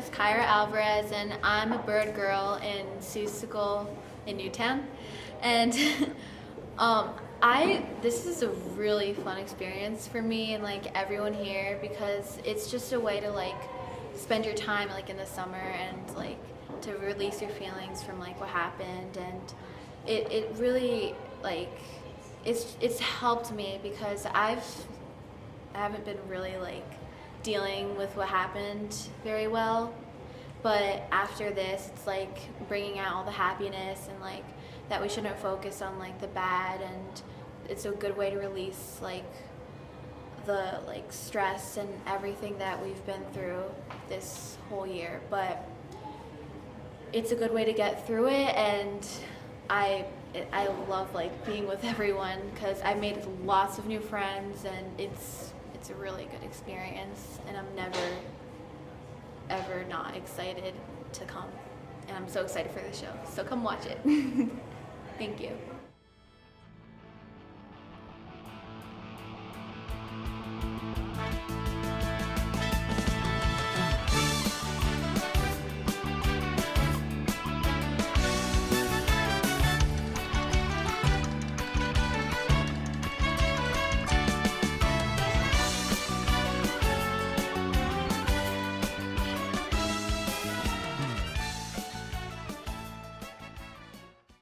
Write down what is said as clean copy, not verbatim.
is Kyra Alvarez, and I'm a bird girl in Seussical in Newtown. And this is a really fun experience for me and like everyone here because it's just a way to like spend your time like in the summer and like to release your feelings from like what happened, and it really like it's helped me because I haven't been really like dealing with what happened very well, but after this it's like bringing out all the happiness and like that we shouldn't focus on like the bad, and it's a good way to release like the like stress and everything that we've been through this whole year. But it's a good way to get through it, and I love like being with everyone because I made lots of new friends, and it's a really good experience, and I'm never ever not excited to come, and I'm so excited for the show, so come watch it. Thank you.